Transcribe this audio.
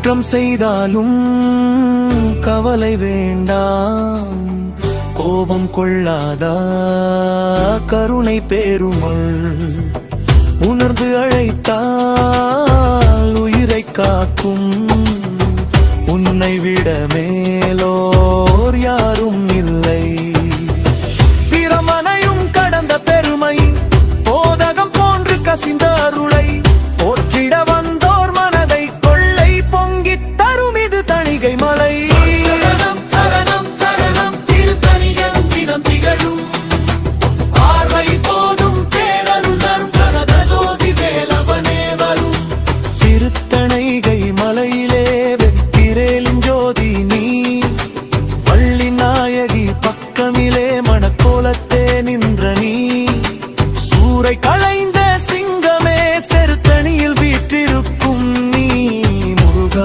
குற்றம் செய்தாலும் கவலை வேண்டாம், கோபம் கொள்ளாதா கருணை பேருமுள். உணர்ந்து அழைத்தால் உயிரை காக்கும், உன்னை விட மேலோர் யாரும் இல்லை. பிரமனையும் கடந்த பெருமை போதகம் போன்று கசிந்த அருளை